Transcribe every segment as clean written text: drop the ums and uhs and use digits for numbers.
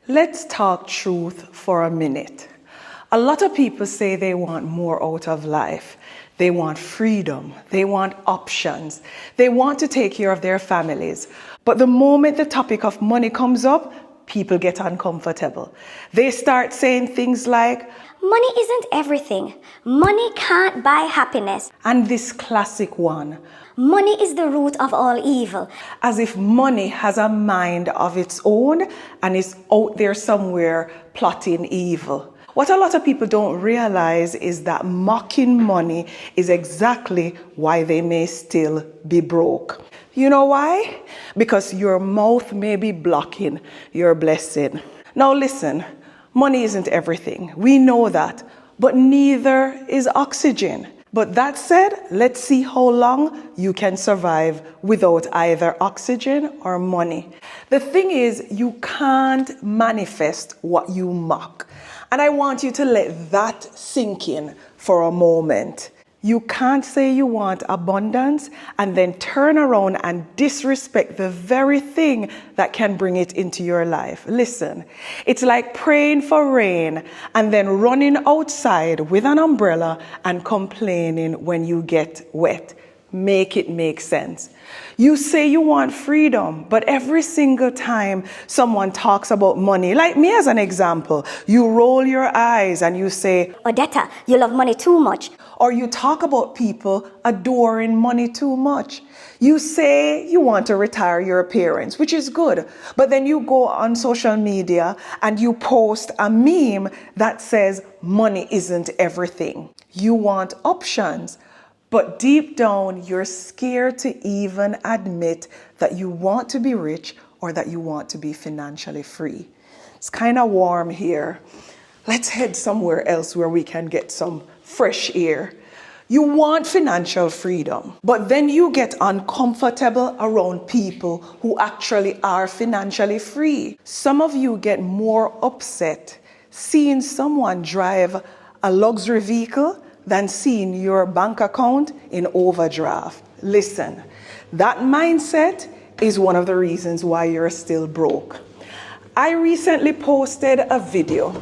Let's talk truth for a minute. A lot of people say they want more out of life. They want freedom. They want options. They want to take care of their families. But the moment the topic of money comes up, people get uncomfortable. They start saying things like, money isn't everything. Money can't buy happiness. And this classic one, money is the root of all evil. As if money has a mind of its own and is out there somewhere plotting evil. What a lot of people don't realize is that mocking money is exactly why they may still be broke. You know why? Because your mouth may be blocking your blessing. Now listen, money isn't everything. We know that, but neither is oxygen. But that said, let's see how long you can survive without either oxygen or money. The thing is, you can't manifest what you mock. And I want you to let that sink in for a moment. You can't say you want abundance and then turn around and disrespect the very thing that can bring it into your life. Listen, it's like praying for rain and then running outside with an umbrella and complaining when you get wet. Make it make sense. You say you want freedom, but every single time someone talks about money, like me as an example, you roll your eyes and you say, Odetta, you love money too much. Or you talk about people adoring money too much. You say you want to retire your parents, which is good. But then you go on social media and you post a meme that says money isn't everything. You want options. But deep down, you're scared to even admit that you want to be rich or that you want to be financially free. It's kind of warm here. Let's head somewhere else where we can get some fresh air. You want financial freedom, but then you get uncomfortable around people who actually are financially free. Some of you get more upset seeing someone drive a luxury vehicle than seeing your bank account in overdraft. Listen, that mindset is one of the reasons why you're still broke. I recently posted a video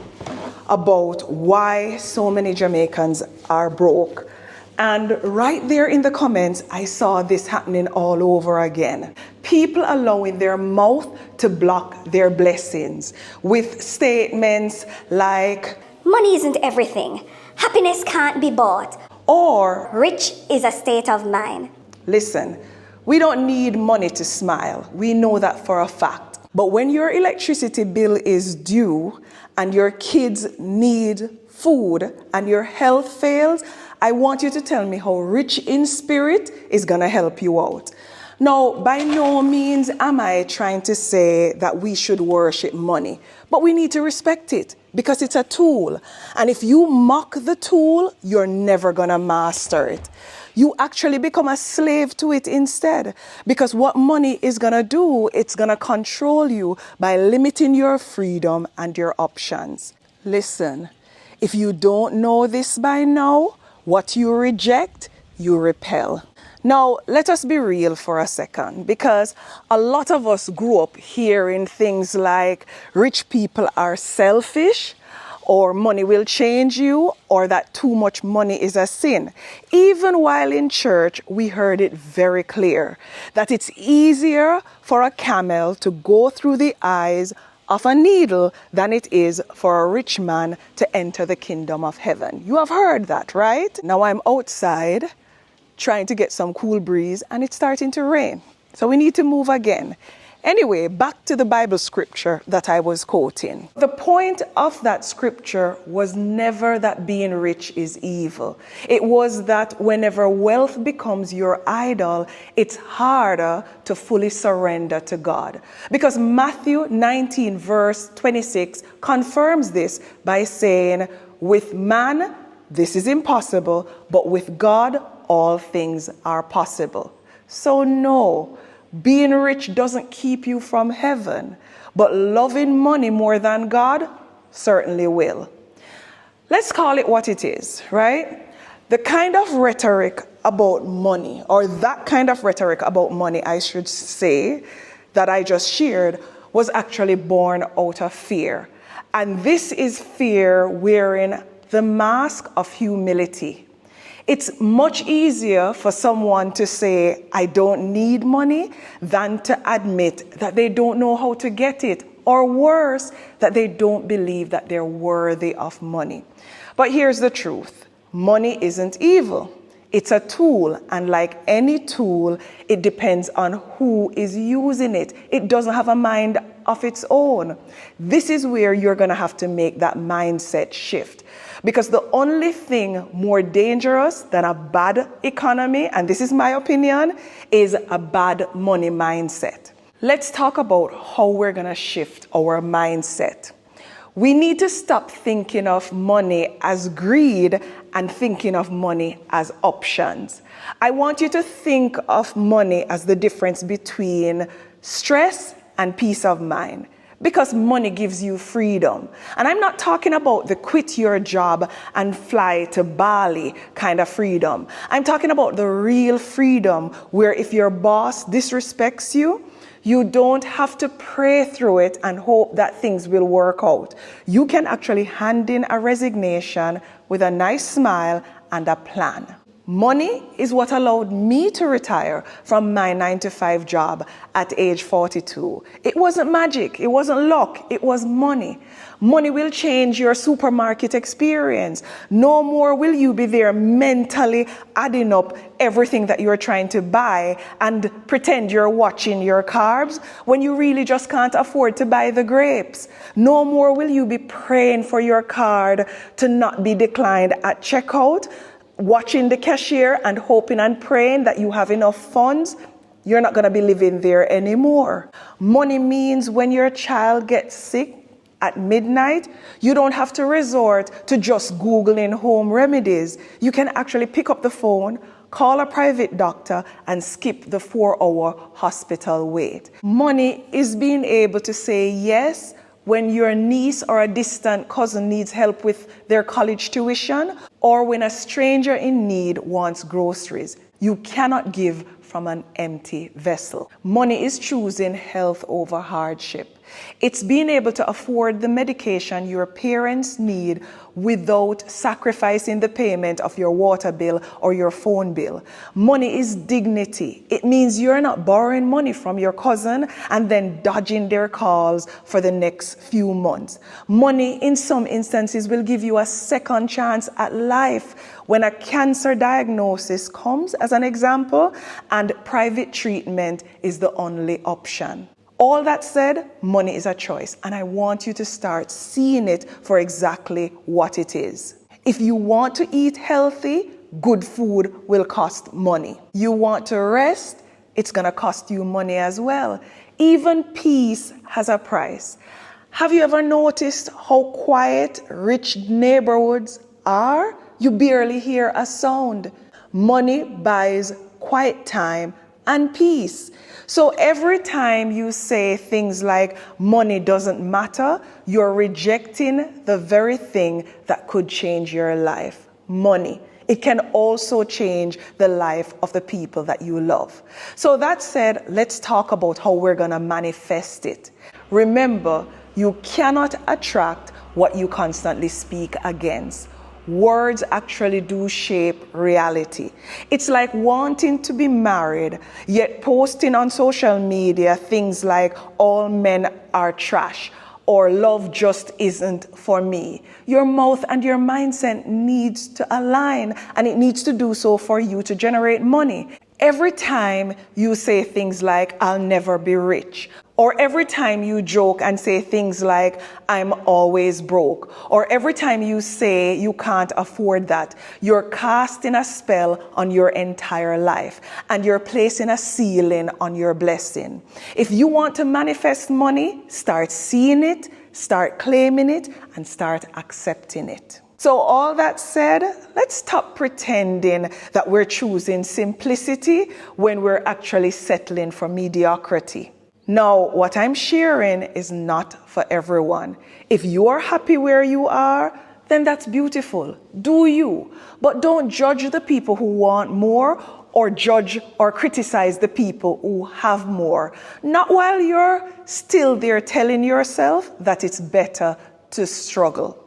about why so many Jamaicans are broke. And right there in the comments, I saw this happening all over again. People allowing their mouth to block their blessings with statements like, money isn't everything. Happiness can't be bought. Or, rich is a state of mind. Listen, we don't need money to smile. We know that for a fact. But when your electricity bill is due and your kids need food and your health fails, I want you to tell me how rich in spirit is going to help you out. Now, by no means am I trying to say that we should worship money, but we need to respect it because it's a tool. And if you mock the tool, you're never going to master it. You actually become a slave to it instead, because what money is going to do, it's going to control you by limiting your freedom and your options. Listen, if you don't know this by now, what you reject, you repel. Now, let us be real for a second, because a lot of us grew up hearing things like rich people are selfish, or money will change you, or that too much money is a sin. Even while in church, we heard it very clear that it's easier for a camel to go through the eyes of a needle than it is for a rich man to enter the kingdom of heaven. You have heard that, right? Now I'm outside trying to get some cool breeze and it's starting to rain. So we need to move again. Anyway, back to the Bible scripture that I was quoting. The point of that scripture was never that being rich is evil. It was that whenever wealth becomes your idol, it's harder to fully surrender to God. Because Matthew 19 verse 26 confirms this by saying, with man, this is impossible, but with God, all things are possible. So no, being rich doesn't keep you from heaven, but loving money more than God certainly will. Let's call it what it is, right? The kind of rhetoric about money, or that kind of rhetoric about money, I should say, that I just shared, was actually born out of fear. And this is fear wearing the mask of humility. It's much easier for someone to say, I don't need money, than to admit that they don't know how to get it, or worse, that they don't believe that they're worthy of money. But here's the truth. Money isn't evil. It's a tool, and like any tool, it depends on who is using it. It doesn't have a mind of its own. This is where you're going to have to make that mindset shift. Because the only thing more dangerous than a bad economy, and this is my opinion, is a bad money mindset. Let's talk about how we're going to shift our mindset. We need to stop thinking of money as greed and thinking of money as options. I want you to think of money as the difference between stress and peace of mind. Because money gives you freedom. And I'm not talking about the quit your job and fly to Bali kind of freedom. I'm talking about the real freedom where if your boss disrespects you, you don't have to pray through it and hope that things will work out. You can actually hand in a resignation with a nice smile and a plan. Money is what allowed me to retire from my 9-to-5 job at age 42. It wasn't magic, it wasn't luck, it was money. Money will change your supermarket experience. No more will you be there mentally adding up everything that you're trying to buy and pretend you're watching your carbs when you really just can't afford to buy the grapes. No more will you be praying for your card to not be declined at checkout, watching the cashier and hoping and praying that you have enough funds. You're not going to be living there anymore. Money means when your child gets sick at midnight, you don't have to resort to just Googling home remedies. You can actually pick up the phone, call a private doctor, and skip the 4-hour hospital wait. Money is being able to say yes when your niece or a distant cousin needs help with their college tuition, or when a stranger in need wants groceries. You cannot give from an empty vessel. Money is choosing health over hardship. It's being able to afford the medication your parents need without sacrificing the payment of your water bill or your phone bill. Money is dignity. It means you're not borrowing money from your cousin and then dodging their calls for the next few months. Money, in some instances, will give you a second chance at life when a cancer diagnosis comes, as an example, and private treatment is the only option. All that said, money is a choice, and I want you to start seeing it for exactly what it is. If you want to eat healthy, good food will cost money. You want to rest, it's going to cost you money as well. Even peace has a price. Have you ever noticed how quiet rich neighborhoods are? You barely hear a sound. Money buys quiet time and peace. So every time you say things like money doesn't matter, you're rejecting the very thing that could change your life. Money. It can also change the life of the people that you love. So that said, let's talk about how we're going to manifest it. Remember, you cannot attract what you constantly speak against. Words actually do shape reality. It's like wanting to be married, yet posting on social media things like all men are trash or love just isn't for me. Your mouth and your mindset needs to align, and it needs to do so for you to generate money. Every time you say things like, I'll never be rich, or every time you joke and say things like, I'm always broke, or every time you say you can't afford that, you're casting a spell on your entire life, and you're placing a ceiling on your blessing. If you want to manifest money, start seeing it, start claiming it, and start accepting it. So all that said, let's stop pretending that we're choosing simplicity when we're actually settling for mediocrity. Now, what I'm sharing is not for everyone. If you are happy where you are, then that's beautiful. Do you. But don't judge the people who want more or judge or criticize the people who have more. Not while you're still there telling yourself that it's better to struggle.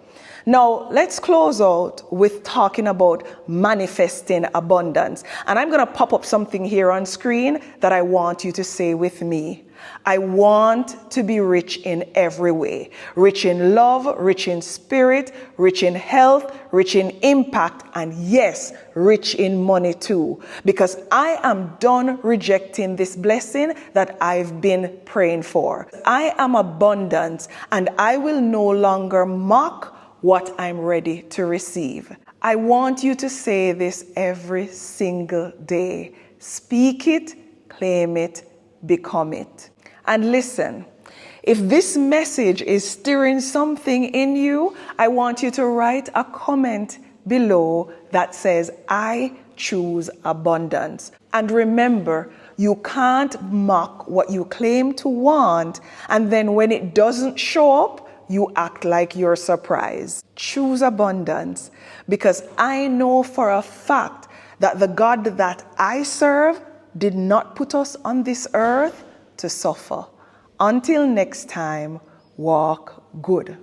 Now, let's close out with talking about manifesting abundance. And I'm going to pop up something here on screen that I want you to say with me. I want to be rich in every way. Rich in love, rich in spirit, rich in health, rich in impact, and yes, rich in money too. Because I am done rejecting this blessing that I've been praying for. I am abundant, and I will no longer mock what I'm ready to receive. I want you to say this every single day. Speak it, claim it, become it. And listen, if this message is stirring something in you, I want you to write a comment below that says, I choose abundance. And remember, you can't mock what you claim to want, and then when it doesn't show up, you act like you're surprised. Choose abundance, because I know for a fact that the God that I serve did not put us on this earth to suffer. Until next time, walk good.